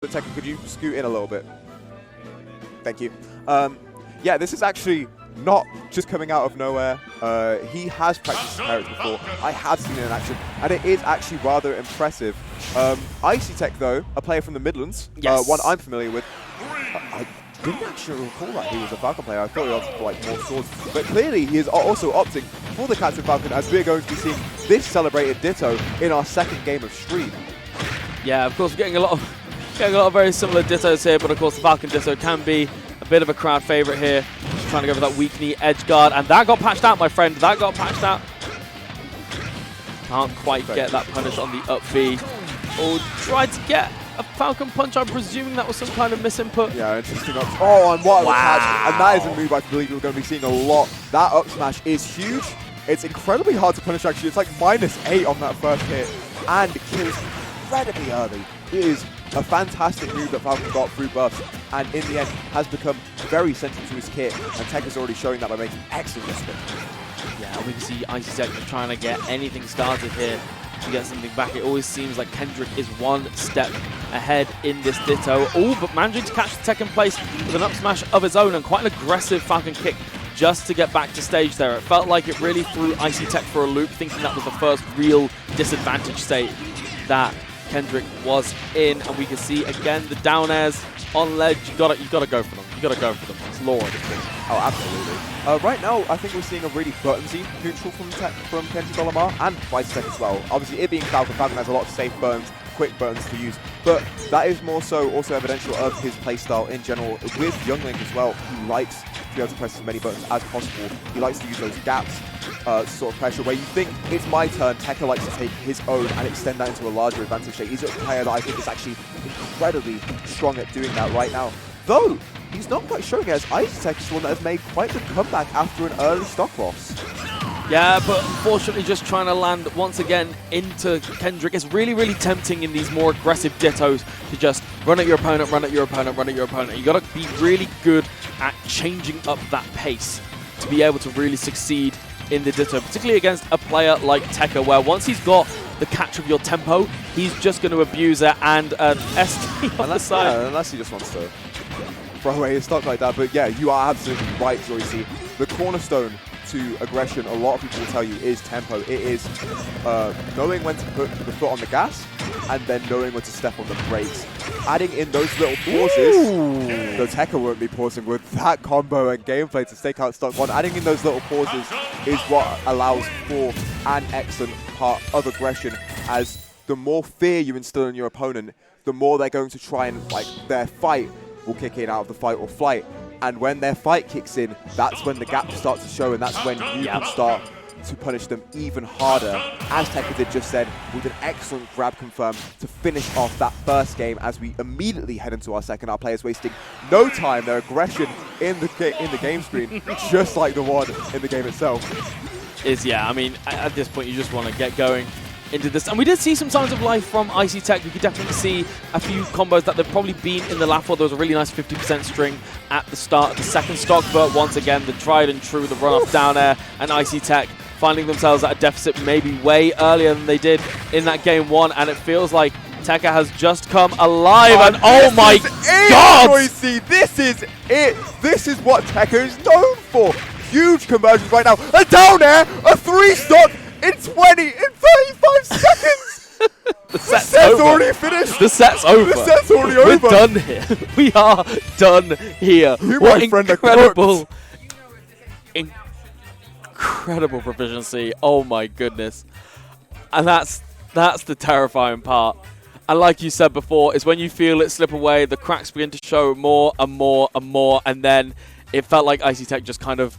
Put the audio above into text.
but Tekka, could you scoot in a little bit? Thank you. Yeah, this is actually not just coming out of nowhere. He has practiced character before. I have seen it in action, and it is actually rather impressive. IcyTech, though, a player from the Midlands, one I'm familiar with. I didn't actually recall that he was a Falcon player. I thought he opted for like more swords, but clearly he is also opting for the Captain Falcon, as we're going to be seeing this celebrated Ditto in our second game of stream. Yeah, of course, we're getting a lot of very similar Dittos here, but of course the Falcon Ditto can be a bit of a crowd favorite here. Just trying to go for that weak knee edge guard, and that got patched out, my friend. That got patched out. Can't quite get that punish on the up B. Or tried to get a Falcon punch. I'm presuming that was some kind of misinput. Yeah, interesting up. Oh, and what a catch. And that is a move I believe we're going to be seeing a lot. That up smash is huge. It's incredibly hard to punish, actually. It's like -8 on that first hit. And kills incredibly early. It is a fantastic move that Falcon got through buffs, and in the end has become very central to his kit. And Tekka's already showing that by making excellent spin. Yeah, we can see IcyTech trying to get anything started here to get something back. It always seems like Kendrick is one step ahead in this Ditto. Oh, but managing to catch the tech in place with an up smash of his own and quite an aggressive Falcon kick just to get back to stage there. It felt like it really threw IcyTech for a loop, thinking that was the first real disadvantage state that Kendrick was in. And we can see again the down airs on ledge. You gotta go for them. You gotta go for them. It's law of the thing. Oh, absolutely. Right now, I think we're seeing a really buttonsy neutral from Kendrick Olimer and IcyTech as well. Obviously, it being Falcon, Falcon has a lot of safe burns, quick buttons to use, but that is more so also evidential of his playstyle in general. With Younglink as well, he likes to be able to press as many buttons as possible. He likes to use those gaps, sort of pressure, where you think it's my turn. Tekka likes to take his own and extend that into a larger advantage state. He's a player that I think is actually incredibly strong at doing that right now. Though, he's not quite showing it, as IcyTech is one that has made quite the comeback after an early stock loss. Yeah, but unfortunately just trying to land once again into Kendrick. It's really, really tempting in these more aggressive Dittos to just run at your opponent, run at your opponent, run at your opponent. You got to be really good at changing up that pace to be able to really succeed in the Ditto, particularly against a player like Tekka, where once he's got the catch of your tempo, he's just going to abuse it, and ST on the side. Yeah, unless he just wants to throw away his stock like that. But yeah, you are absolutely right, Joycey. The cornerstone to aggression, a lot of people will tell you, is tempo. It is knowing when to put the foot on the gas and then knowing when to step on the brakes. Adding in those little pauses, though Tekka won't be pausing with that combo and gameplay to stake out stock one. Adding in those little pauses is what allows for an excellent part of aggression, as the more fear you instill in your opponent, the more they're going to try and, like, their fight will kick in out of the fight or flight. And when their fight kicks in, that's when the gaps start to show, and that's when you can start to punish them even harder. As Tekka did just said, with an excellent grab confirm to finish off that first game, as we immediately head into our second. Our players wasting no time, their aggression in the game screen, just like the one in the game itself. Yeah, I mean, at this point you just want to get going into this. And we did see some signs of life from IcyTech. We could definitely see a few combos that they've probably been in the lap for. There was a really nice 50% string at the start of the second stock, but once again, the tried and true, the run-off down air, and IcyTech finding themselves at a deficit maybe way earlier than they did in that game one, and it feels like Tekka has just come alive, and oh my god! Joycey, this is it! This is what Tekka is known for! Huge conversions right now, a down air, a 3-stock, in 35 seconds! The set's already finished! The set's over! The set's already over! We're done here. We are done here. What incredible proficiency. Oh my goodness. And that's the terrifying part. And like you said before, is when you feel it slip away, the cracks begin to show more and more and more, and then it felt like IcyTech just kind of